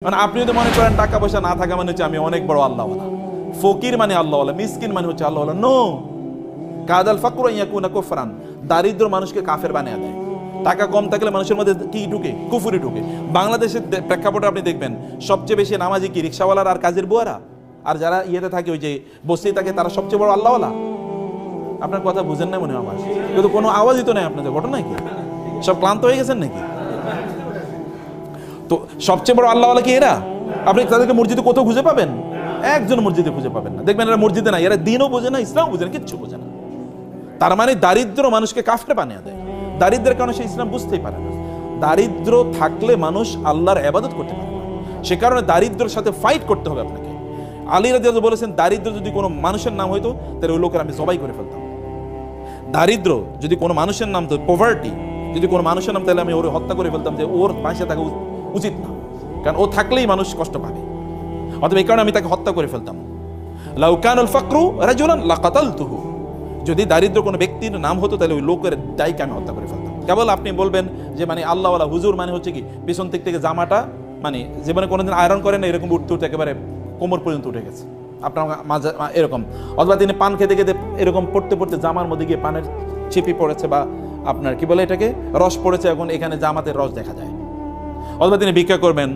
মানে আপনি যদি মনে করেন টাকা পয়সা না থাকা মানে হচ্ছে আমি অনেক বড় আল্লাহওয়ালা, ফকির মানে আল্লাহওয়ালা, মিসকিন মানে হচ্ছে আল্লাহওয়ালা। নো, কাদাল ফাকরু ইয়াকুনা কুফরান, দারিদ্র মানুষকে কাফের বানিয়ে দেয়। টাকা কম থাকলে মানুষের মধ্যে কি ঢুকে? কুফরি ঢুকে। বাংলাদেশের প্রেক্ষাপটে আপনি দেখবেন সবচেয়ে বেশি নামাজি কি রিক্সাওয়ালার আর কাজের বুয়ারা, আর যারা ইয়েতে থাকে ওই যে বস্তি থাকে তারা সবচেয়ে বড় আল্লাহওয়ালা। আপনার কথা বুঝেন না মনে হয় আমার, কিন্তু কোনো আওয়াজই তো নেই আপনাদের, ঘটনা নাকি? সব ক্লান্ত হয়ে গেছেন নাকি? তো সবচেয়ে বড় আল্লাহওয়ালা কি এরা? আপনি তাদেরকে মসজিদে কোথাও খুঁজে পাবেন? একজন মসজিদে খুঁজে পাবেন না। দেখবেন এরা মসজিদে না, এরা দিনও বোঝে না, ইসলাম বোঝে না, কিচ্ছু বোঝে না। তার মানে দারিদ্র মানুষকে কাফের বানিয়ে দেয়। দারিদ্রের কারণে সে ইসলাম বুঝতেই পারে না। দারিদ্র থাকলে মানুষ আল্লাহর ইবাদত করতে পারে না। সে কারণে দারিদ্রের সাথে ফাইট করতে হবে আপনাকে। আলী রাদিয়াল্লাহু বলেছেন, দারিদ্র যদি কোনো মানুষের নাম হইতো তাহলে ওই লোকের আমি জবাই করে ফেলতাম। দারিদ্র যদি কোনো মানুষের নাম, তো পভার্টি যদি কোনো মানুষের নাম, তাহলে আমি ওর হত্যা করে ফেলতাম, যে ওর বাঁচে থাকা উচিত না, কারণ ও থাকলেই মানুষ কষ্ট পাবে। অতএব এই কারণে আমি তাকে হত্যা করে ফেলতাম। লাউ কানাল ফাকরু রাজুলান লাকাতালতুহু, যদি দারিদ্র কোনো ব্যক্তির নাম হতো তাহলে ওই লোকের দায়কে আমি হত্যা করে ফেলতাম। কেবল আপনি বলবেন যে মানে আল্লাহওয়ালা হুজুর মানে হচ্ছে কি পিছন দিক থেকে জামাটা মানে জীবনে কোনোদিন আয়রন করেন না, এরকম উঠতে উঠতে একেবারে কোমর পর্যন্ত উঠে গেছে আপনার মাঝে এরকম, অথবা তিনি পান খেতে খেতে এরকম পড়তে পড়তে জামার মধ্যে গিয়ে পানের ছিপি পড়েছে, বা আপনার কি বলে এটাকে রস পড়েছে, এখন এখানে জামাতের রস দেখা যায়। অথবা তিনি ভিক্ষা করবেন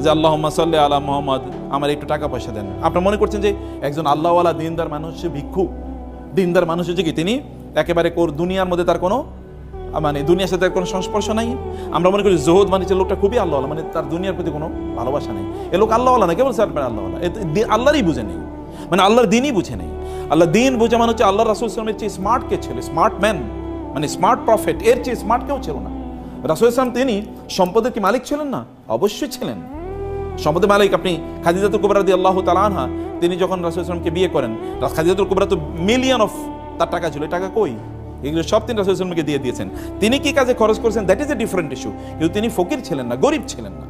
যে আল্লাহুম্মা সাল্লি আলা মুহাম্মদ, আমার একটু টাকা পয়সা দেন। আপনারা মনে করছেন যে একজন আল্লাহওয়ালা দিনদার মানুষ ভিক্ষু? দিনদার মানুষ হচ্ছে কি তিনি একেবারে দুনিয়ার মধ্যে তার কোনো মানে দুনিয়ার সাথে কোনো সংস্পর্শ নাই। আমরা মনে করি জোহদ মানে যে লোকটা খুবই আল্লাহওয়ালা, মানে তার দুনিয়ার প্রতি কোনো ভালোবাসা নেই। এ লোক আল্লাহওয়ালা না, কেবল আল্লাহওয়ালা, আল্লাহরই বুঝে নেই, মানে আল্লাহর দিনই বুঝে নেই। আল্লাহ দিন বুঝে মানে হচ্ছে আল্লাহ রাসূল সাল্লাল্লাহু আলাইহি ওয়াসাল্লামের চেয়ে স্মার্ট কে ছিল? স্মার্ট ম্যান মানে স্মার্ট প্রফেট, এর চেয়ে স্মার্ট কেউ ছিল না। রাসূল সাল্লাল্লাহু আলাইহি তিনি সম্পদের কি মালিক ছিলেন না? অবশ্যই ছিলেন সম্পদের মালিক। আপনি খাদিজাতুল কুবরা রাদিয়াল্লাহু তাআলা আনহা, তিনি যখন রাসূল সাল্লাল্লাহু আলাইহি ওয়াসাল্লামকে বিয়ে করেন, খাদিজাতুল কুবরা তো মিলিয়ন অফ তার টাকা ছিল, টাকা কই? এগুলো সব তিনি রাসূল সাল্লাল্লাহু আলাইহি ওয়াসাল্লামকে দিয়ে দিয়েছেন। তিনি কি কাজে খরচ করেছেন that is a different issue, কিন্তু তিনি ফকির ছিলেন না, গরিব ছিলেন না,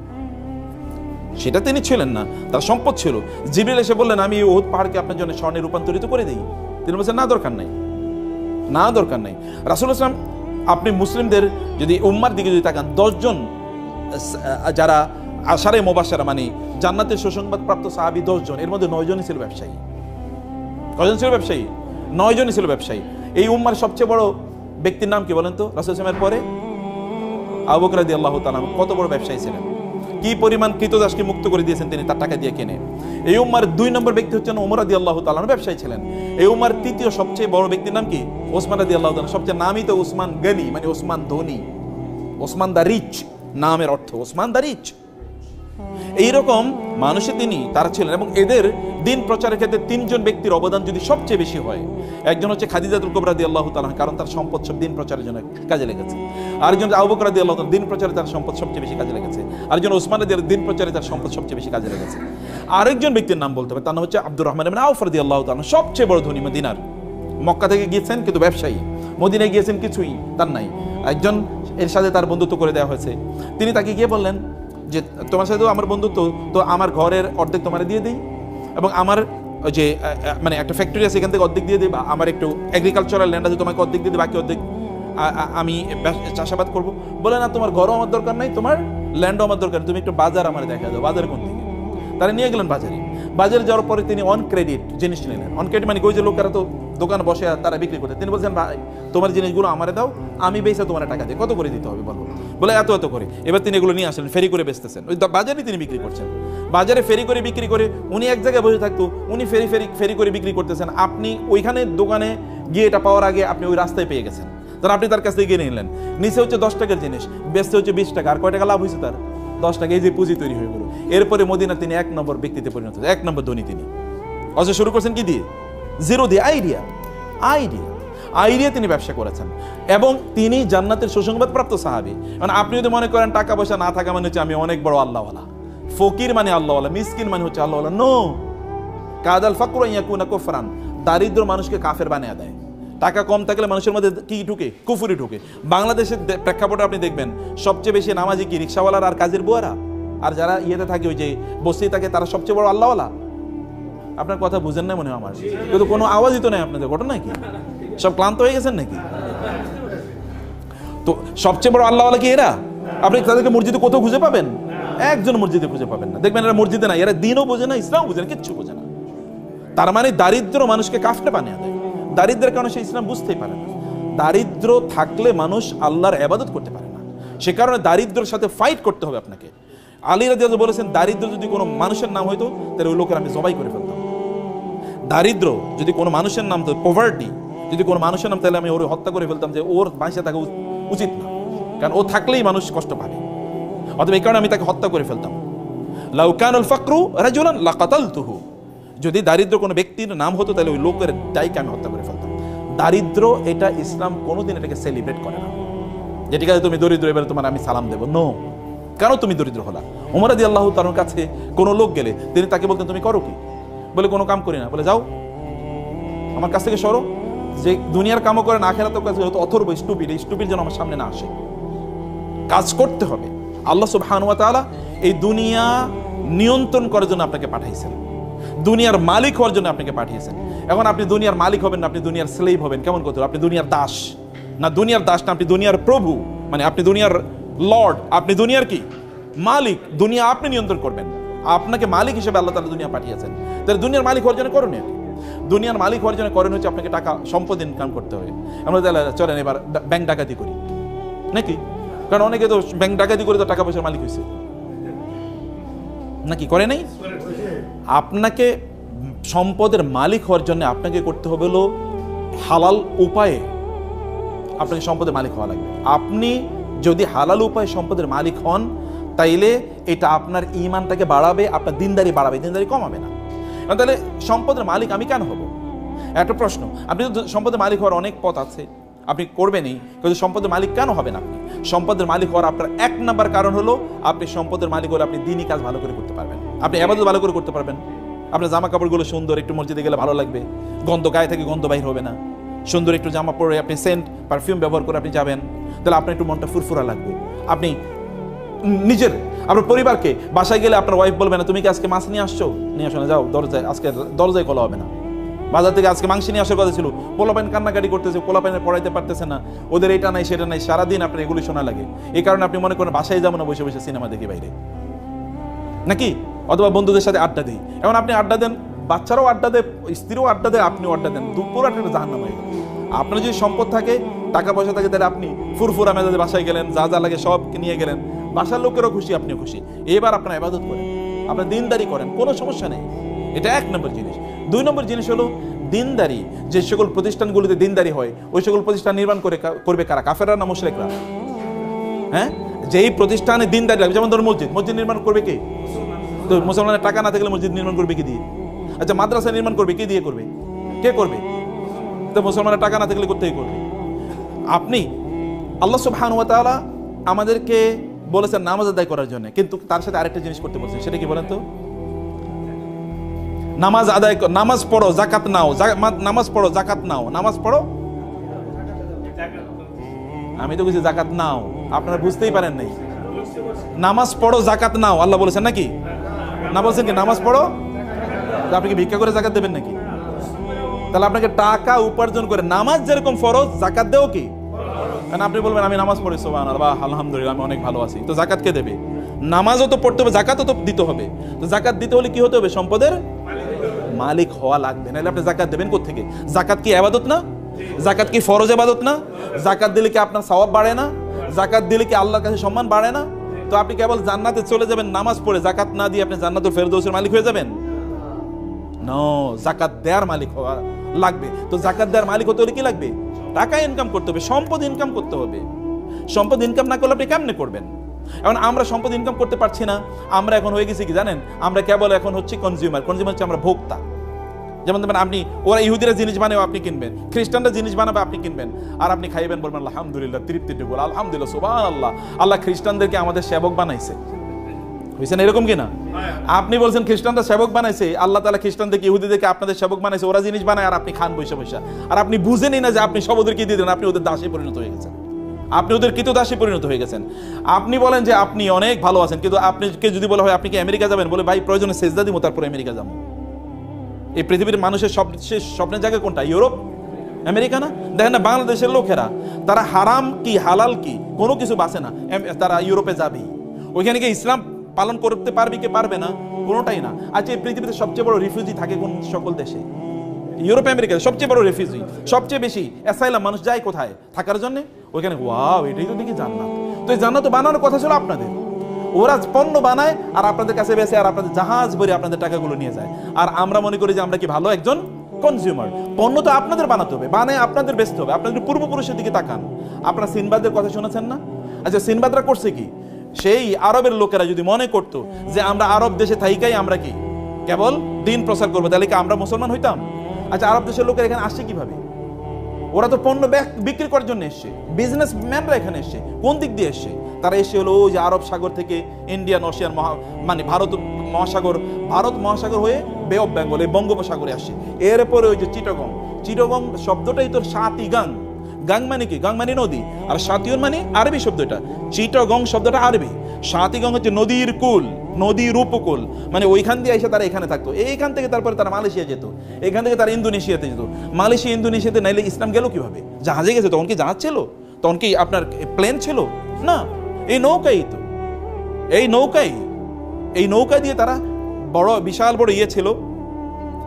সেটা তিনি ছিলেন না। তার সম্পদ ছিল। জিবরিল এসে বললেন আমি উহুদ পাহাড়কে আপনার জন্য স্বর্ণে রূপান্তরিত করে দেই। তিনি বলছেন না, দরকার নাই, না দরকার নাই। রাসূলুল্লাহ সাল্লাল্লাহু আলাইহি ওয়াসাল্লাম, আপনি মুসলিমদের যদি উম্মার দিকে যদি তাকান, 10 জন যারা আশারে মুবাশশারা মানে জান্নাতের সুসংবাদ প্রাপ্ত সাহাবী 10 জন, এর মধ্যে 9 জনই ছিল ব্যবসায়ী। কয়জন ছিল ব্যবসায়ী? 9 জনই ছিল ব্যবসায়ী। এই উম্মার সবচেয়ে বড় ব্যক্তির নাম কি বলেন তো? রাসূল সাল্লাল্লাহু আলাইহি ওয়াসাল্লামের পরে আবু বকর রাদিয়াল্লাহু তাআলা কত বড় ব্যবসায়ী ছিলেন, কি পরিমাণ কৃতদাসকে মুক্ত করে দিয়েছেন তিনি তার টাকা দিয়ে কিনে। এই উম্মার 2 নম্বর ব্যক্তি হচ্ছেন ওমর রাদিয়াল্লাহু তাআলা, ব্যবসায়ী ছিলেন। এই উম্মার 3য় সবচেয়ে বড় ব্যক্তির নাম কি? ওসমান রাদিয়াল্লাহু তাআলা। সবচেয়ে নামই তো ওসমান গনি, মানে ওসমান ধনী, ওসমান দা রিচ, নামের অর্থ ওসমান দা রিচ। এইরকম মানুষে তিনি তারা ছিলেন। এবং এদের দিন প্রচারের ক্ষেত্রে 3 জন ব্যক্তির অবদান যদি সবচেয়ে বেশি হয়, একজন হচ্ছে খাদিজাতুল কুবরা রাদিয়াল্লাহু তাআলা, কারণ তার সম্পদ সব দিন প্রচারের জন্য কাজে লেগেছে। আরেকজন আবু বকর রাদিয়াল্লাহু তাআলা, দিন প্রচারে তার সম্পদ সবচেয়ে বেশি কাজে লেগেছে। আরেকজন ওসমান রাদিয়াল্লাহু, দিন প্রচারে তার সম্পদ সবচেয়ে বেশি কাজে লেগেছে। আরেকজন ব্যক্তির নাম বলতে হবে, তার নাম হচ্ছে আব্দুর রহমান ইবনে আউফ রাদিয়াল্লাহু তাআলা, সবচেয়ে বড় ধনী মদিনার। মক্কা থেকে গিয়েছেন কিন্তু ব্যবসায়ী, মদিনায় গিয়েছেন কিছুই তার নাই। একজন এর সাথে তার বন্ধুত্ব করে দেওয়া হয়েছে। তিনি তাকে গিয়ে বললেন যে তোমার সাথে আমার বন্ধুত্ব, তো আমার ঘরের অর্ধেক তোমার দিয়ে দিই, এবং আমার যে মানে একটা ফ্যাক্টরি আছে এখান থেকে অর্ধেক দিয়ে দিই, বা আমার একটু এগ্রিকালচারাল ল্যান্ড আছে তোমাকে অর্ধেক দিয়ে দিই, বাকি অর্ধেক আমি চাষাবাদ করবো। বলে না, তোমার ঘরও আমার দরকার নাই, তোমার ল্যান্ডও আমার দরকার, তুমি একটু বাজার আমার দেখা দাও। বাজার কোন দিকে? তারা নিয়ে গেলেন বাজারে। বাজারে যাওয়ার পরে তিনি অন ক্রেডিট জিনিস নিলেন। অন ক্রেডিট মানে ওই যে লোকেরা তো দোকানে বসে তারা বিক্রি করতে, তিনি বলছেন ভাই তোমার জিনিসগুলো আমারে দাও, আমি বেচে তোমার টাকা দিই। কত করে দিতে হবে বলো? বলে এত এত করে। এবার তিনি এগুলো নিয়ে আসলেন, ফেরি করে বেচতেছেন, ওই বাজারে তিনি বিক্রি করছেন। বাজারে ফেরি করে বিক্রি করে উনি এক জায়গায় বসে থাকতো, উনি ফেরি করে বিক্রি করতেছেন। আপনি ওইখানে দোকানে গিয়ে এটা পাওয়ার আগে আপনি ওই রাস্তায় পেয়ে গেছেন, তাহলে আপনি তার কাছ থেকে গিয়ে নিলেন। নিচে হচ্ছে 10 টাকার জিনিস, বেচতে হচ্ছে 20 টাকা। আর কয় টাকা লাভ হয়েছে তার? 10 টাকা। এই যে পুঁজি তৈরি হয়ে গেল। এরপরে মদিনা তিনি 1 নম্বর ব্যক্তিতে পরিণত হয়েছে, 1 নম্বর ধনী তিনি। অথচ শুরু করছেন কি দিয়ে? জিরো দিয়ে, আইডিয়া তিনি ব্যবসা করেছেন, এবং তিনি জান্নাতের সুসংবাদ প্রাপ্ত সাহাবী। মানে আপনি যদি মনে করেন টাকা পয়সা না থাকা মানে হচ্ছে আমি অনেক বড় আল্লাহওয়ালা, ফকির মানে আল্লাহওয়ালা, মিসকিন মানে হচ্ছে আল্লাহওয়ালা। নো, কাদাল ফাকরু ইয়াকুনা কুফরান, দারিদ্র মানুষকে কাফের বানিয়ে দেয়। টাকা কম থাকলে মানুষের মধ্যে কি ঢুকে? কুফরি ঢুকে। বাংলাদেশের প্রেক্ষাপটে আপনি দেখবেন সবচেয়ে বেশি নামাজি কি রিক্সাওয়ালার আর কাজের বুয়ারা, আর যারা ইয়েতে থাকে ওই যে বস্তি থাকে তারা সবচেয়ে বড় আল্লাহওয়ালা। আপনার কথা বুঝেন না মনে হয় আমার, কিন্তু কোনো আওয়াজই তো নেই আপনাদের, ঘটনা নাকি? সব ক্লান্ত হয়ে গেছেন নাকি? তো সবচেয়ে বড় আল্লাহওয়ালা কি এরা? আপনি তাদেরকে মসজিদে কোথাও খুঁজে পাবেন? একজন মসজিদে খুঁজে পাবেন না। দেখবেন এরা মসজিদে না, এরা দিনও বোঝে না, ইসলাম বোঝে না, কিচ্ছু বোঝে না। তার মানে দারিদ্র মানুষকে কাফের বানিয়ে দেয়। দারিদ্রের কারণে সে ইসলাম বুঝতেই পারে না। দারিদ্র থাকলে মানুষ আল্লাহর ইবাদত করতে পারে না। সে কারণে দারিদ্রের সাথে ফাইট করতে হবে আপনাকে। আলী রাদিয়াল্লাহু বলেছেন, দারিদ্র যদি কোনো মানুষের নাম হইতো তাহলে ওই লোকের আমি জবাই করে ফেলতাম। দারিদ্র যদি কোনো মানুষের নাম, পভার্টি যদি কোনো মানুষের নাম, তাহলে আমি ওর হত্যা করে ফেলতাম, যে ওর বাঁচে থাকা উচিত না, কারণ ও থাকলেই মানুষ কষ্ট পাবে। অথবা এই কারণে আমি তাকে হত্যা করে ফেলতাম। লাউ কানাল ফাকরু রাজুলান লাকাতালতুহু, যদি দারিদ্র কোনো ব্যক্তির নাম হতো তাহলে ওই লোকের দায়কে আমি হত্যা করে ফেলতাম। দারিদ্র এটা ইসলাম কোনোদিন এটাকে সেলিব্রেট করে না, যে ঠিক আছে তুমি দরিদ্র, এবারে তোমার আমি সালাম দেবো। নো, কেন তুমি দরিদ্র হলা? ওমর রাদিয়াল্লাহু তাআলার কাছে কোনো লোক গেলে তিনি তাকে বলতেন, তুমি করো কি? বলে কোনো কাম করি না। বলে যাও আমার কাছ থেকে সরো, যে দুনিয়ার কামও করে না, আখিরাতের কাছে হয়তো অথর্ব স্টুপিড, এই স্টুপিড যেন আমার সামনে না আসে। কাজ করতে হবে। আল্লাহ সুবহানাহু ওয়া তাআলা এই দুনিয়া নিয়ন্ত্রণ করার জন্য আপনাকে পাঠাইছেন, দুনিয়ার মালিক হওয়ার জন্য আপনাকে পাঠিয়েছেন। এখন আপনি দুনিয়ার মালিক হবেন না, আপনি দুনিয়ার স্লেভ হবেন। কেমন করতে হবে? আপনি দুনিয়ার দাস না, দুনিয়ার দাস না, আপনি দুনিয়ার প্রভু, মানে আপনি দুনিয়ার লর্ড, আপনি দুনিয়ার কি মালিক। দুনিয়া আপনি নিয়ন্ত্রণ করবেন, আপনাকে মালিক হিসেবে আল্লাহ তাআলা দুনিয়া পাঠিয়েছেন। তাহলে দুনিয়ার মালিক হওয়ার জন্য করণীয় কি? দুনিয়ার মালিক হওয়ার জন্য করণীয় হচ্ছে আপনাকে টাকা সম্পদ ইনকাম করতে হবে। আমরা তাহলে চলেন এবার ব্যাংক ডাকাতি করি নাকি? কারণ অনেকে তো ব্যাংক ডাকাতি করে তো টাকা পয়সার মালিক হয়েছে, নাকি করে নাই? আপনাকে সম্পদের মালিক হওয়ার জন্য আপনাকে করতে হবে হলো হালাল উপায়ে আপনাকে সম্পদের মালিক হওয়া লাগবে। আপনি যদি হালাল উপায়ে সম্পদের মালিক হন, তাইলে এটা আপনার ঈমানটাকে বাড়াবে, আপনার দিনদারি বাড়াবে, দিনদারি কমাবে না। তাহলে সম্পদের মালিক আমি কেন হব? একটা প্রশ্ন। আপনি তো সম্পদের মালিক হওয়ার অনেক পথ আছে, আপনি করবেনই, কিন্তু সম্পদের মালিক কেন হবেন? আপনি সম্পদের মালিক হওয়ার আপনার এক নাম্বার কারণ হলো, আপনি সম্পদের মালিক হলে আপনি দিনই কাজ ভালো করে করতে পারবেন, আপনি ইবাদত ভালো করে করতে পারবেন। আপনার জামা কাপড়গুলো সুন্দর, একটু মসজিদে গেলে ভালো লাগবে, গন্ধ গায়ে থেকে গন্ধ বাইর হবে না। সুন্দর একটু জামা পরে আপনি সেন্ট পারফিউম ব্যবহার করে আপনি যাবেন, তাহলে আপনার একটু মনটা ফুরফুরা লাগবে। আপনি নিজের আপনার পরিবারকে বাসায় গেলে আপনার ওয়াইফ বলবে না, তুমি কি আজকে মাছ নিয়ে আসছো? নিয়ে আসো না, যাও দরজায়, আজকে দরজায় খোলা হবে না। বাজার থেকে আজকে মাংস নিয়ে আসার কথা ছিল, পোলাপাইন কান্নাকাটি করতেছে, পোলাপাইনে পড়াইতে পারতেছে না, ওদের এটা নাই সেটা নাই, সারাদিন আপনার এগুলি শোনা লাগে। এই কারণে আপনি মনে করেন বাসায় যাবো না, বসে বসে সিনেমা দেখি বাইরে, নাকি? অথবা বন্ধুদের সাথে আড্ডা দিই। এখন আপনি আড্ডা দেন, বাচ্চারাও আড্ডা দেয়, স্ত্রীও আড্ডা দেয়, আপনিও আড্ডা দেন, দুপুর একটা জাহান্নাম হয়ে গেল। আপনার যদি সম্পদ থাকে, টাকা পয়সা থাকে, তাহলে আপনি ফুরফুরা মেজাজে বাসায় গেলেন, যা যা লাগে সব নিয়ে গেলেন, বাসার লোকেরও খুশি, আপনিও খুশি। এবার আপনার ইবাদত করেন, আপনার দিনদারি করেন, কোনো সমস্যা নেই। এটা এক নম্বর জিনিস। দুই নম্বর জিনিস হলো দিনদারি। যে সকল প্রতিষ্ঠানগুলিতে দিনদারি হয়, ওই সকল প্রতিষ্ঠান নির্মাণ করবে কারা? কাফেররা না মুশরিকরা? হ্যাঁ, যেই প্রতিষ্ঠানে দিনদারি লাগবে, যেমন ধরুন মসজিদ নির্মাণ করবে কে? তো মুসলমানের টাকা না থাকলে মসজিদ নির্মাণ করবে কি দিয়ে? আচ্ছা, মাদ্রাসা নির্মাণ করবে কে দিয়ে করবে? কে করবে? তো মুসলমানের টাকা না থাকলে কোত্থেকে করবে? আপনি আল্লাহ সুবহানাহু ওয়া তাআলা আমাদেরকে বলেছেন নামাজ আদায় করার জন্য, কিন্তু তার সাথে আরেকটা জিনিস করতে বলছেন, সেটা কি বলেন তো? নামাজ আদায়, নামাজ পড়ো, যাকাত নাও, নামাজ পড়ো, যাকাত নাও, নামাজ পড়ো। আমি তো কিছু যাকাত নাও, আপনারা বুঝতেই পারেন নাই। নামাজ পড়ো, যাকাত নাও, আল্লাহ বলেছেন নাকি? না বলছেন কি নামাজ পড়ো? আপনি কি ভিক্ষা করে যাকাত দেবেন নাকি? তাহলে আপনাকে টাকা উপার্জন করে নামাজ যেরকম ফরজ, যাকাত দেও কি? কারণ আপনি বলবেন আমি নামাজ পড়ি, সুবহানাল্লাহ, আলহামদুলিল্লাহ, আমি অনেক ভালো আছি। তো যাকাত কে দেবে? নামাজও তো পড়তে হবে, যাকাতও তো দিতে হবে। তো যাকাত দিতে হলে কি হতে হবে? সম্পদের মালিক হওয়া লাগবে, নাহলে আপনি যাকাত দেবেন কোত্থেকে? যাকাত কি ইবাদত না? যাকাত কি ফরজ ইবাদত না? যাকাত দিলে কি আপনার সওয়াব বাড়ে না? যাকাত দিলে কি আল্লাহর কাছে সম্মান বাড়ে না? তো আপনি কেবল জান্নাতে চলে যাবেন নামাজ পড়ে, যাকাত না দিয়ে আপনি জান্নাতুল ফেরদৌসের মালিক হয়ে যাবেন? নো, যাকাত দেওয়ার মালিক হওয়া লাগবে। তো যাকাত দেওয়ার মালিক হতে হলে কি লাগবে? টাকা ইনকাম করতে হবে, সম্পদ ইনকাম করতে হবে। সম্পদ ইনকাম না করলে আপনি কেমনে করবেন? এখন আমরা সম্পদ ইনকাম করতে পারছি না, আমরা এখন হয়ে গেছি কি জানেন? আমরা কেবল এখন হচ্ছে কনজিউমার হচ্ছে আমরা ভোক্তা। যেমন দেখবেন আপনি, ওরা ইহুদিরা জিনিস বানাবে আপনি কিনবেন, খ্রিস্টানরা জিনিস বানাবে আপনি কিনবেন, আর আপনি খাইবেন, বলবেন আলহামদুলিল্লাহ, তৃপ্তিটুকু আলহামদুলিল্লাহ, সুবহানাল্লাহ, আল্লাহ খ্রিস্টানদেরকে আমাদের সেবক বানাইছে। বুঝছেন এরকম কিনা? আপনি বলছেন খ্রিস্টানরা সেবক বানাইছে, আল্লাহ তাআলা খ্রিস্টানদেরকে ইহুদিদেরকে আপনাদের সেবক বানাইছে, ওরা জিনিস বানায় আর আপনি খান বৈশা বৈশা, আর আপনি বুঝেনই না যে আপনি সব ওদেরকে দিয়ে দেন, আপনি ওদের দাসে পরিণত হয়ে গেছেন, আপনি ওদের কৃতদাসে পরিণত হয়ে গেছেন। আপনি বলেন যে আপনি অনেক ভালো আছেন, কিন্তু আপনাকে যদি বলা হয় আপনি কি আমেরিকা যাবেন, বলে ভাই প্রয়োজনে সেজদা দিব তারপর আমেরিকা যাবো। এই পৃথিবীর মানুষের সবচেয়ে স্বপ্নের জায়গা কোনটা? ইউরোপ, আমেরিকা না? দেখেন না বাংলাদেশের লোকেরা, তারা হারাম কি হালাল কি কোনো কিছু বাঁচে না, তারা ইউরোপে যাবেই। ওইখানে গিয়ে ইসলাম পালন করতে পারবে কি পারবে না, কোনোটাই না। আচ্ছা, এই পৃথিবীতে সবচেয়ে বড় রিফিউজি থাকে কোন সকল দেশে? ইউরোপ আমেরিকাতে সবচেয়ে বড় রেফিউজি, সবচেয়ে বেশি অ্যাসাইলাম মানুষ যায় কোথায় থাকার জন্য? ওইখানে। ওয়াও, এটাই তো দেখি জান্নাত। তো এই জান্নাত তো বানানোর কথা ছিল আপনাদের। ওরা পণ্য বানায় আর আপনাদের কাছে বেসে, আর আপনাদের জাহাজ ভরে আপনাদের টাকাগুলো নিয়ে যায়। আর আমরা মনে করি যে আমরা কি ভালো একজন কনজিউমার। পণ্য তো আপনাদের বানাতে হবে, বানায় আপনাদের বেচতে হবে। আপনাদের পূর্বপুরুষের দিকে তাকান। আপনারা সিনবাদের কথা শুনেছেন না? আচ্ছা, সিনবাদরা করছে কি? সেই আরবের লোকেরা যদি মনে করতো যে আমরা আরব দেশে থাইকাই আমরা কি কেবল দিন প্রচার করবো, তাহলে কি আমরা মুসলমান হইতাম? আচ্ছা, আরব দেশের লোকেরা এখানে আসছে কিভাবে? ওরা তো পণ্য বিক্রি করার জন্য এসছে। বিজনেসম্যানরা এখানে এসছে কোন দিক দিয়ে এসছে? তারা এসে হলো ওই যে আরব সাগর থেকে ইন্ডিয়ান ওশিয়ান মানে ভারত মহাসাগর হয়ে বে অফ বেঙ্গল, এই বঙ্গোপসাগরে আসছে। এরপরে ওই যে চিটগং শব্দটাই তোর সাতি গাং। গাং মানে কি? গাং মানে নদী, আর সাতিউন মানে আরবি শব্দটা। চিটগং শব্দটা আরবি, সাতিগং হচ্ছে নদীর কুল, নদীর উপকূল। মানে ওইখান দিয়ে এসে তারা এখানে থাকতো। এইখান থেকে তারপরে তারা মালয়েশিয়া যেত, এখান থেকে তারা ইন্দোনেশিয়াতে যেত। মালয়েশিয়া ইন্দোনেশিয়াতে নাইলে ইসলাম গেল কিভাবে? জাহাজে গেছে। তখন কি জাহাজ ছিল? তখন কি আপনার প্লেন ছিল? না, এই নৌকাই তো। এই নৌকা দিয়ে তারা বড় বিশাল বড় ইয়ে ছিল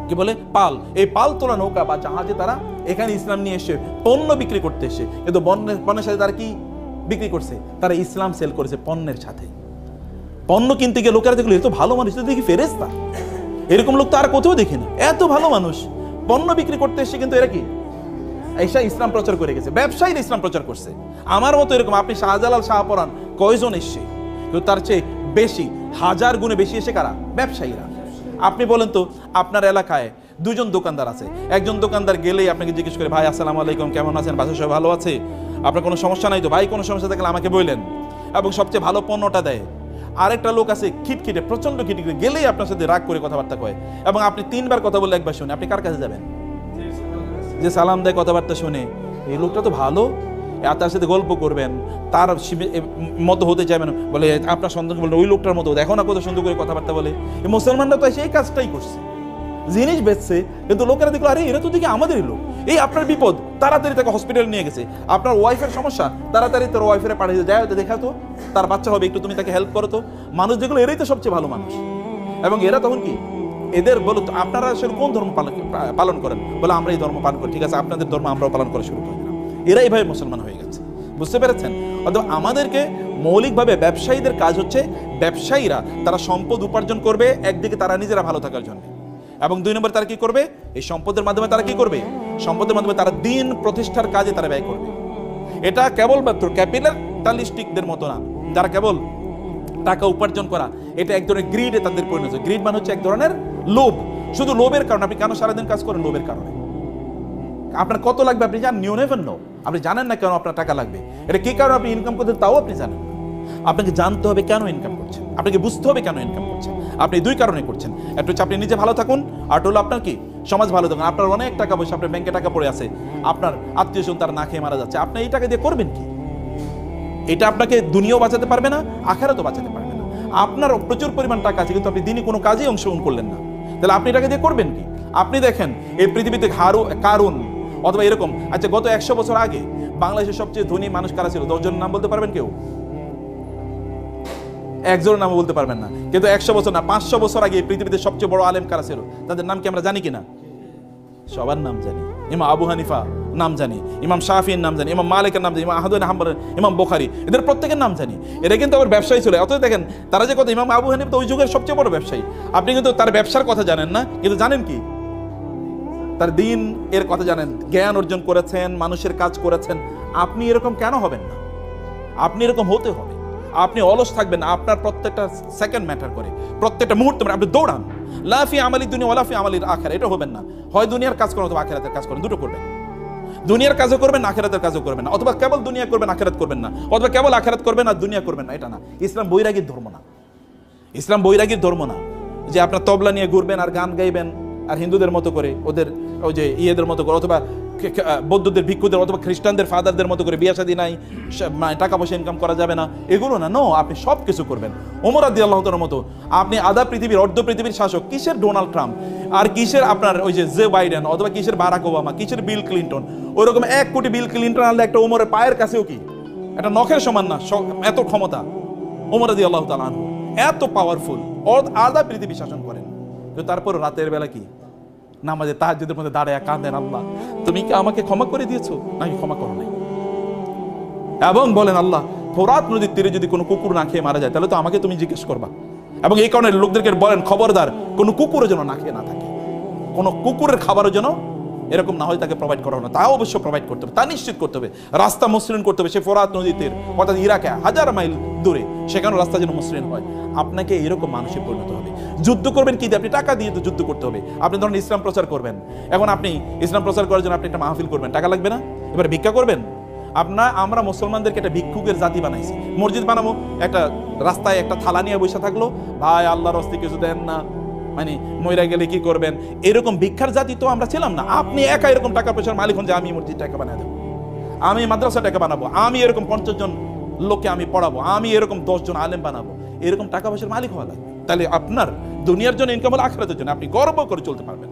কি বলে পাল, এই পাল তোলা নৌকা বা জাহাজে তারা এখানে ইসলাম নিয়ে এসে পণ্য বিক্রি করতে এসে। কিন্তু পণ্যের সাথে তারা কি বিক্রি করছে? তারা ইসলাম সেল করেছে পণ্যের সাথে। পণ্য কিনতে গিয়ে লোকেরা দেখলো এত ভালো মানুষ, তো দেখি ফেরেশতা, এরকম লোক তো আর কোথাও দেখি না। এত ভালো মানুষ পণ্য বিক্রি করতে এসে কিন্তু এরা কি এইসা ইসলাম প্রচার করে গেছে। ব্যবসায়ীরা ইসলাম প্রচার করছে। আমার মতো এরকম আপনি শাহজালাল শাহপরান কয়জন এসছে? কিন্তু তার চেয়ে বেশি, হাজার গুণে বেশি এসে কারা? ব্যবসায়ীরা। আপনি বলেন তো, আপনার এলাকায় দুজন দোকানদার আছে। একজন দোকানদার গেলেই আপনাকে জিজ্ঞেস করে, ভাই আসসালামু আলাইকুম, কেমন আছেন, বাসা সবাই ভালো আছে, আপনার কোনো সমস্যা নাই তো? ভাই কোনো সমস্যা থাকলে আমাকে বললেন, এবং সবচেয়ে ভালো পণ্যটা দেয়। আরেকটা লোক আছে খিটখিটে, প্রচন্ড খিটখিটে, গেলেই আপনার সাথে রাগ করে কথাবার্তা কয়, এবং আপনি 3 বার কথা বললে 1 বার শুনে। আপনি কার কাছে যাবেন? যে সালাম দেয়, কথাবার্তা শুনে, এই লোকটা তো ভালো, তার সাথে গল্প করবেন, তার মতো হতে চাইবেন, বলে আপনার সন্তানকে বলবেন ওই লোকটার মতো, দেখো না কত সুন্দর করে কথাবার্তা বলে। এই মুসলমানরা তো সেই কাজটাই করছে, জিনিস বেচছে। কিন্তু লোকেরা দেখলো, আরে এরা তো দেখি আমাদেরই লোক। এই আপনার বিপদ, তাড়াতাড়ি তাকে হসপিটালে নিয়ে গেছে। আপনার ওয়াইফের সমস্যা, তাড়াতাড়ি তোর ওয়াইফের পাঠিয়ে যায়, দেখা তো তার বাচ্চা হবে, একটু তুমি তাকে হেল্প করো তো। মানুষ যেগুলো, এরাই তো সবচেয়ে ভালো মানুষ। এবং এরা তখন কি এদের বলো তো, আপনারা আসলে কোন ধর্ম পালন করেন? বলে আমরা এই ধর্ম পালন করি। ঠিক আছে, আপনাদের ধর্ম আমরাও পালন করা শুরু করি। এরা এইভাবে মুসলমান হয়ে গেছে। বুঝতে পেরেছেন? অথবা আমাদেরকে মৌলিকভাবে ব্যবসায়ীদের কাজ হচ্ছে, ব্যবসায়ীরা তারা সম্পদ উপার্জন করবে একদিকে তারা নিজেরা ভালো থাকার জন্য, এবং 2 নম্বর তারা কি করবে? এই সম্পদের মাধ্যমে তারা কি করবে? সম্পদের মাধ্যমে তারা দিন প্রতিষ্ঠার কাজে তারা ব্যয় করবে। এটা কেবলমাত্র ক্যাপিটালিস্টিকদের মতো না, যারা কেবল টাকা উপার্জন করা, এটা এক ধরনের গ্রিডে তাদের পরিণত। গ্রিড মানে হচ্ছে এক ধরনের লোভ। শুধু লোভের কারণে আপনি কেন সারাদিন কাজ করেন? লোভের কারণে। আপনার কত লাগবে আপনি জানেন? You never know. আপনি জানেন না কেন আপনার টাকা লাগবে, এটা কি কারণে আপনি ইনকাম করতেন তাও আপনি জানেন। আপনাকে জানতে হবে কেন ইনকাম করছেন, আপনাকে বুঝতে হবে কেন ইনকাম করছেন। আপনি 2 কারণে করছেন। একটা হচ্ছে আপনি নিজে ভালো থাকুন, আর হলো আপনার কি সমাজ ভালো থাকুন। আপনার অনেক টাকা পয়সা, আপনার ব্যাংকে টাকা পড়ে আছে, আপনার আত্মীয় স্বজন তারা না খেয়ে মারা যাচ্ছে, আপনি এই টাকা দিয়ে করবেন কি? এটা আপনাকে দুনিয়াও বাঁচাতে পারবে না, আখিরাতও বাঁচাতে পারবে না। আপনার প্রচুর পরিমাণ টাকা আছে, কিন্তু আপনি দিনই কোনো কাজেই অংশগ্রহণ করলেন না, তাহলে আপনি টাকা দিয়ে করবেন কি? আপনি দেখেন এই পৃথিবীতে কারুন অথবা এরকম, আচ্ছা গত 100 বছর আগে বাংলাদেশের সবচেয়ে ধনী মানুষ কারা ছিল? 10 জনের নাম বলতে পারবেন কেউ? 1 জনের নাম বলতে পারবেন না। কিন্তু 100 বছর না, 500 বছর আগে পৃথিবীতে সবচেয়ে বড় আলেম কারা ছিল? তাদের নাম কি আমরা জানি কিনা? সবার নাম জানি। ইমাম আবু হানিফা নাম জানি, ইমাম শাফির নাম জানি, ইমাম মালিকের নাম জানি, ইমাম আহমদ বিন হাম্বল, ইমাম বুখারী, এদের প্রত্যেকের নাম জানি। এরা কিন্তু আবার ব্যবসায়ী ছিল। অতএব দেখেন তারা যে কথা, ইমাম আবু হানিফা তো ওই যুগের সবচেয়ে বড় ব্যবসায়ী। আপনি কিন্তু তার ব্যবসার কথা জানেন না, কিন্তু জানেন কি? তার দিন এর কথা জানেন, জ্ঞান অর্জন করেছেন, মানুষের কাজ করেছেন। আপনি এরকম কেন হবেন না? আপনি এরকম হতে হবে। আপনি অলস থাকবেন না। আপনার প্রত্যেকটা সেকেন্ড ম্যাটার করে, প্রত্যেকটা মুহূর্ত আপনি দৌড়ান। লাফি আমালি দুনিয়া ওয়ালাফি আমালির আখিরা, এটা হবেন না। হয় দুনিয়ার কাজ করেন অথবা আখিরাতের কাজ করেন, দুটো করবেন। দুনিয়ার কাজও করবেন, আখিরাতের কাজও করবেন না। অথবা কেবল দুনিয়া করবেন, আখিরাত করবেন না, অথবা কেবল আখিরাত করবেন আর দুনিয়া করবেন না। এটা না, ইসলাম বৈরাগীর ধর্ম না। ইসলাম বৈরাগীর ধর্ম না যে আপনার তবলা নিয়ে ঘুরবেন আর গান গাইবেন, আর হিন্দুদের মতো করে, ওদের ওই যে ইয়েদের মতো করে, অথবা বৌদ্ধদের ভিক্ষুদের অথবা খ্রিস্টানদের ফাদারদের মতো করে বিয়ে শাদী নাই, টাকা পয়সা ইনকাম করা যাবে না, এগুলো না। নো, আপনি সব কিছু করবেন ওমর রাদিয়াল্লাহু তাআলার মতো। আপনি আধা পৃথিবীর, অর্ধ পৃথিবীর শাসক। কিসের ডোনাল্ড ট্রাম্প, আর কিসের আপনার ওই যে বাইডেন, অথবা কিসের বারাক ওবামা, কিসের বিল ক্লিন্টন। ওইরকম 1 কোটি বিল ক্লিন্টন আনলে একটা ওমরের পায়ের কাছেও কি একটা নখের সমান না, এত ক্ষমতা ওমর রাদিয়াল্লাহু তাআলা আনহু। এত পাওয়ারফুল, আলাদা পৃথিবী শাসন করেন, কিন্তু তারপর রাতের বেলা কি নামাজে তাহাজ্জুদের মধ্যে দাঁড়ায় কাঁদেন, আল্লাহ তুমি কি আমাকে ক্ষমা করে দিয়েছো নাকি ক্ষমা করো নাই? এবং বলেন আল্লাহ ফোরাত নদীর তীরে যদি কোনো কুকুর না খেয়ে মারা যায় তাহলে তো আমাকে তুমি জিজ্ঞেস করবা। এবং এই কারণে লোকদেরকে বলেন খবরদার কোনো কুকুরও যেন না খেয়ে না থাকে, কোনো কুকুরের খাবারও যেন এরকম না হয় তাকে প্রোভাইড করা না, তা অবশ্য প্রোভাইড করতে হবে, তা নিশ্চিত করতে হবে। রাস্তা মসৃণ করতে হবে, সে ফোরাত নদীর তীর অর্থাৎ ইরাকে 1000 মাইল দূরে, সেখানে রাস্তা যেন মসৃণ হয়। আপনাকে এরকম মানুষে পরিণত হবে। যুদ্ধ করবেন কি দিয়ে? আপনি টাকা দিয়ে তো যুদ্ধ করতে হবে। আপনি ধরেন ইসলাম প্রচার করবেন, এখন আপনি ইসলাম প্রচার করার জন্য আপনি একটা মাহফিল করবেন, টাকা লাগবে না? এবার ভিক্ষা করবেন? আমরা মুসলমানদেরকে একটা ভিক্ষুকের জাতি বানাইছি। মসজিদ বানাবো, একটা রাস্তায় একটা থালা নিয়ে বসে থাকলো, ভাই আল্লাহর রাস্তে কিছু দেন না, মানে মইরা গেলে কি করবেন, এরকম ভিক্ষার জাতি তো আমরা ছিলাম না। আপনি একা এরকম টাকা পয়সার মালিক হন যে আমি মসজিদ টাকা বানাই দেবো, আমি মাদ্রাসা টাকা বানাবো, আমি এরকম 50 জন লোককে আমি পড়াবো, আমি এরকম 10 জন আলেম বানাবো, এরকম টাকা পয়সার মালিক হওয়া লাগবে। তাহলে আপনার দুনিয়ার জন্য ইনকাম হলে আখিরাতের জন্য আপনি গর্ব করে চলতে পারবেন,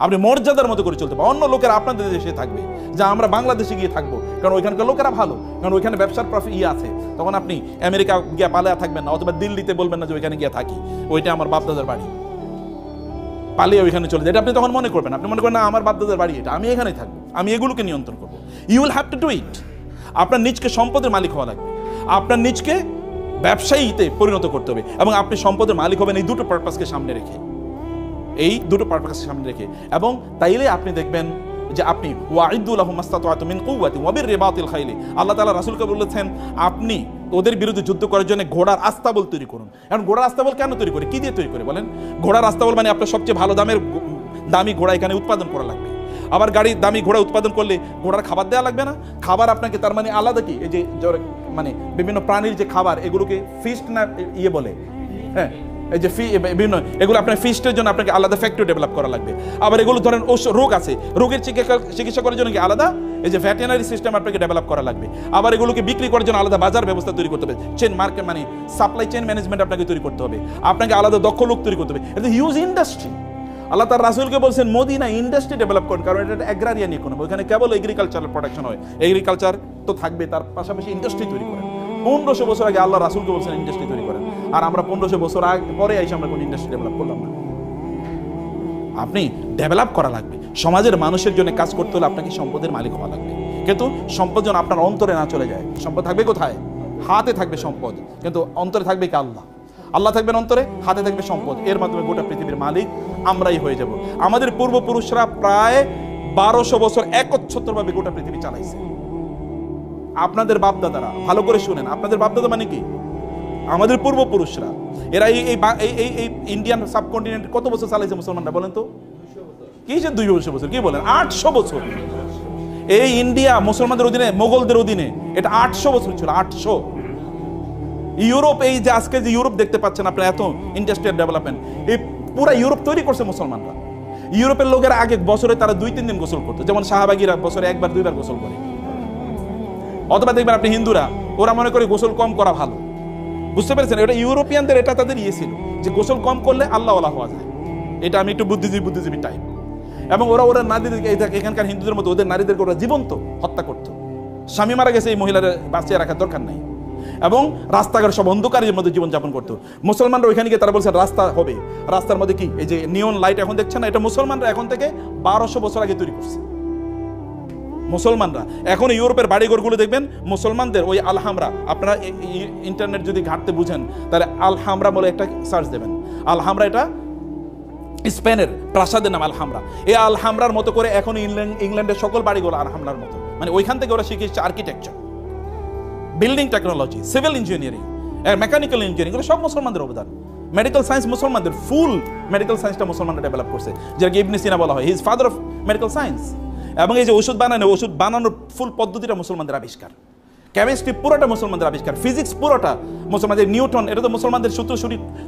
আপনি মর্যাদার মতো করে চলতে পারবেন। অন্য লোকেরা আপনাদের দেশে থাকবে, যা আমরা বাংলাদেশে গিয়ে থাকবো, কারণ ওইখানকার লোকেরা ভালো, কারণ ওইখানে ব্যবসার প্রফিট আছে। তখন আপনি আমেরিকা গিয়ে পালিয়ে থাকবেন না, অথবা দিল্লিতে বলবেন না যে ওইখানে গিয়ে থাকি, ওইটা আমার বাপদাদার বাড়ি, পালিয়ে ওইখানে চলে যায়, এটা আপনি তখন মনে করবেন। আপনি মনে করেন না আমার বাপদাদার বাড়ি এটা, আমি এখানেই থাকবো, আমি এগুলোকে নিয়ন্ত্রণ করবো। You will have to do it. আপনার নিজকে সম্পদের মালিক হওয়া লাগবে, আপনার নিজকে ব্যবসায়ীতে পরিণত করতে হবে, এবং আপনি সম্পদের মালিক হবেন এই দুটো পারপাসকে সামনে রেখে, এই দুটো পারপাসকে সামনে রেখে। এবং তাইলে আপনি দেখবেন যে আপনি ওয়াইদু লাহুম মাসতাতআতু মিন কুওয়াতি ওয়া বিররিবাতিল খাইলি, আল্লাহ তাআলা রাসূলকে বলেছেন আপনি ওদের বিরুদ্ধে যুদ্ধ করার জন্য ঘোড়ার আস্তাবল তৈরি করুন। এখন ঘোড়ার আস্তাবল কেন তৈরি করে, কি দিয়ে তৈরি করে বলেন? ঘোড়ার আস্তাবল মানে আপনার সবচেয়ে ভালো দামি ঘোড়া এখানে উৎপাদন করা লাগবে। আবার গাড়ির দামি ঘোড়া উৎপাদন করলে ঘোড়ার খাবার দেওয়া লাগবে না? খাবার আপনাকে তার মানে আলাদা কি, এই যে মানে বিভিন্ন প্রাণীর যে খাবার এগুলোকে ফিস্ট না ইয়ে বলে, হ্যাঁ এই যে বিভিন্ন এগুলো আপনার ফিস্টের জন্য আপনাকে আলাদা ফ্যাক্টরি ডেভেলপ করা লাগবে। আবার এগুলো ধরেন রোগ আছে, রোগের চিকিৎসা করার জন্য কি আলাদা এই যে ভেটেরিনারি সিস্টেম আপনাকে ডেভেলপ করা লাগবে। আবার এগুলোকে বিক্রি করার জন্য আলাদা বাজার ব্যবস্থা তৈরি করতে হবে, চেন মার্কেট মানে সাপ্লাই চেন ম্যানেজমেন্ট আপনাকে তৈরি করতে হবে, আপনাকে আলাদা দক্ষ লোক তৈরি করতে হবে। এটা হিউজ ইন্ডাস্ট্রি। আল্লাহ তার রাসূলকে বলছেন মদিনা ইন্ডাস্ট্রি ডেভেলপ করুন, কারণ এটা অ্যাগ্রারিয়ান ইকোনমি, ওখানে কেবল এগ্রিকালচারাল প্রোডাকশন হয়, এগ্রিকালচার তো থাকবে, তার পাশাপাশি ইন্ডাস্ট্রি তৈরি করেন। 1500 বছর আগে আল্লাহ রাসূলকে বলছেন ইন্ডাস্ট্রি তৈরি করেন, আর আমরা 1500 বছর পরে এসে আমরা কোন ইন্ডাস্ট্রি ডেভেলপ করলাম না। আপনি ডেভেলপ করা লাগবে, সমাজের মানুষের জন্য কাজ করতে হলে আপনাকে সম্পদের মালিক হওয়া লাগবে। কিন্তু সম্পদ যেন আপনার অন্তরে না চলে যায়। সম্পদ থাকবে কোথায়? হাতে থাকবে সম্পদ, কিন্তু অন্তরে থাকবে কি আল্লাহ। আল্লাহ থাকবেন অন্তরে, হাতে থাকবে সম্পদ, এর মাধ্যমে গোটা পৃথিবীর মালিক আমরাই হয়ে যাব। আমাদের পূর্বপুরুষরা প্রায় 1200 বছর একচ্ছত্রভাবে গোটা পৃথিবী চালাইছে। আপনাদের বাপদাদারা, ভালো করে শুনেন, আপনাদের বাপদাদা মানে কি? আমাদের পূর্বপুরুষরা। এরা এই ইন্ডিয়ান সাবকন্টিনেন্ট কত বছর চালাইছে মুসলমানরা বলেন তো? কি যে 200 বছর, কি বলেন 800 বছর। এই ইন্ডিয়া মুসলমানদের অধীনে, মোগলদের অধীনে, এটা 800 বছর ছিল, 800। ইউরোপ, এই যে আজকে যে ইউরোপ দেখতে পাচ্ছেন আপনারা, এত ইন্ডাস্ট্রিয়াল ডেভেলপমেন্ট, এই পুরো ইউরোপ তৈরি করছে মুসলমানরা। ইউরোপের লোকেরা আগে বছরে তারা 2-3 দিন গোসল করতো, যেমন শাহবাগীরা বছরে 1-2 বার গোসল করে। অথবা দেখবেন আপনি হিন্দুরা, ওরা মনে করে গোসল কম করা ভালো। বুঝতে পেরেছেন? এটা ইউরোপিয়ানদের, এটা তাদের ইয়ে ছিল যে গোসল কম করলে আল্লাহ ওয়ালা হওয়া যায়। এটা আমি একটু বুদ্ধিজীবী টাইপ। এবং ওরা নারীদেরকে, এখানকার হিন্দুদের মতো ওদের নারীদেরকে ওরা জীবন্ত হত্যা করতো। স্বামী মারা গেছে, এই মহিলারা বাঁচিয়ে রাখার দরকার নাই। এবং রাস্তাঘাট সব অন্ধকারের মধ্যে জীবনযাপন করতো। মুসলমানরা ওইখানে গিয়ে তারা বলছে রাস্তা হবে, রাস্তার মধ্যে কি এই যে নিয়ন লাইট এখন দেখছেন না, এটা মুসলমানরা এখন থেকে 1200 বছর আগে তৈরি করছে। মুসলমানরা এখন ইউরোপের বাড়িঘরগুলো দেখবেন মুসলমানদের, ওই আলহামরা, আপনারা ইন্টারনেট যদি ঘাটতে বুঝেন তাহলে আলহামরা বলে একটা সার্চ দেবেন। আলহামরা এটা স্পেনের প্রাসাদের নাম আলহামরা। এই আলহামরার মতো করে এখন ইংল্যান্ডের সকল বাড়িঘর আলহামরার মতো, মানে ওইখান থেকে ওরা শিখেছে architecture, building technology, civil engineering, mechanical engineering, এগুলো সব মুসলমানদের অবদান। মেডিকেল সায়েন্স মুসলমানদের, ফুল মেডিকেল সায়েন্সটা মুসলমানরা ডেভেলপ করছে, যেটাকে ইবনে সিনা বলা হয়, he is father of medical science. এবং এই যে ওষুধ বানানোর ফুল পদ্ধতিটা মুসলমানদের আবিষ্কার, কেমিস্ট্রি পুরোটা মুসলমানদের আবিষ্কার, ফিজিক্স পুরোটা মুসলমানদের, নিউটন এটা তো মুসলমানদের সূত্র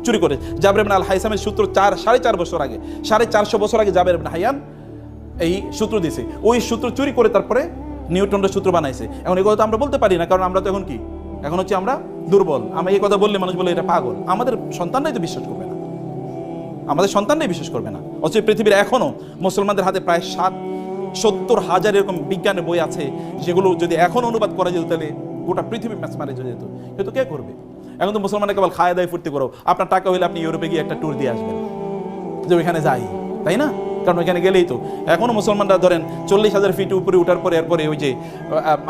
চুরি করে জাবের ইবনে আল হাইসামের সূত্র 4.5 বছর আগে, 450 বছর আগে জাবের ইবনে হাইয়ান এই সূত্র দিয়েছে। ওই সূত্র চুরি করে তারপরে নিউটনের সূত্র বানাইছে। এখন এই কথা তো আমরা বলতে পারি না, কারণ আমরা তো এখন কি, এখন হচ্ছে আমরা দুর্বল। আমরা এই কথা বললে মানুষ বলে এটা পাগল। আমাদের সন্তানরাই তো বিশ্বাস করবে না, আমাদের সন্তানরাই বিশ্বাস করবে না। অথচ পৃথিবীর এখনো মুসলমানদের হাতে প্রায় 70,000 এরকম বিজ্ঞানের বই আছে, যেগুলো যদি এখন অনুবাদ করা যেত তাহলে গোটা পৃথিবী ম্যাচ মারে যেত, কিন্তু কে করবে? এখন তো মুসলমানরা কেবল খায় দায় ফুর্তি করো, আপনার টাকা হইলে আপনি ইউরোপে গিয়ে একটা ট্যুর দিয়ে আসবেন যে ওইখানে যাই, তাই না? কারণ ওইখানে গেলেই তো এখনো মুসলমানরা ধরেন 40,000 ফিট উপরে উঠার পরে এরপরে ওই যে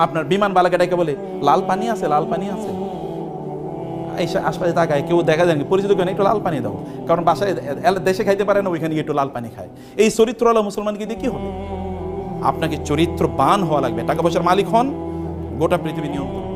আপনার বিমান বালাকে ডাকে বলে লাল পানি আছে, লাল পানি আছে, এই আশপাশে তাকায় কেউ দেখা যায় পরিচিত কেউ একটু লাল পানি দাও, কারণ বাসায় দেশে খাইতে পারে না, ওইখানে গিয়ে একটু লাল পানি খায়। এই চরিত্রওয়ালা মুসলমানকে দিয়ে কি হবে? আপনাকে চরিত্রবান হওয়া লাগবে, টাকা পয়সার মালিক হন, গোটা পৃথিবী নিয়ন্ত্রণ।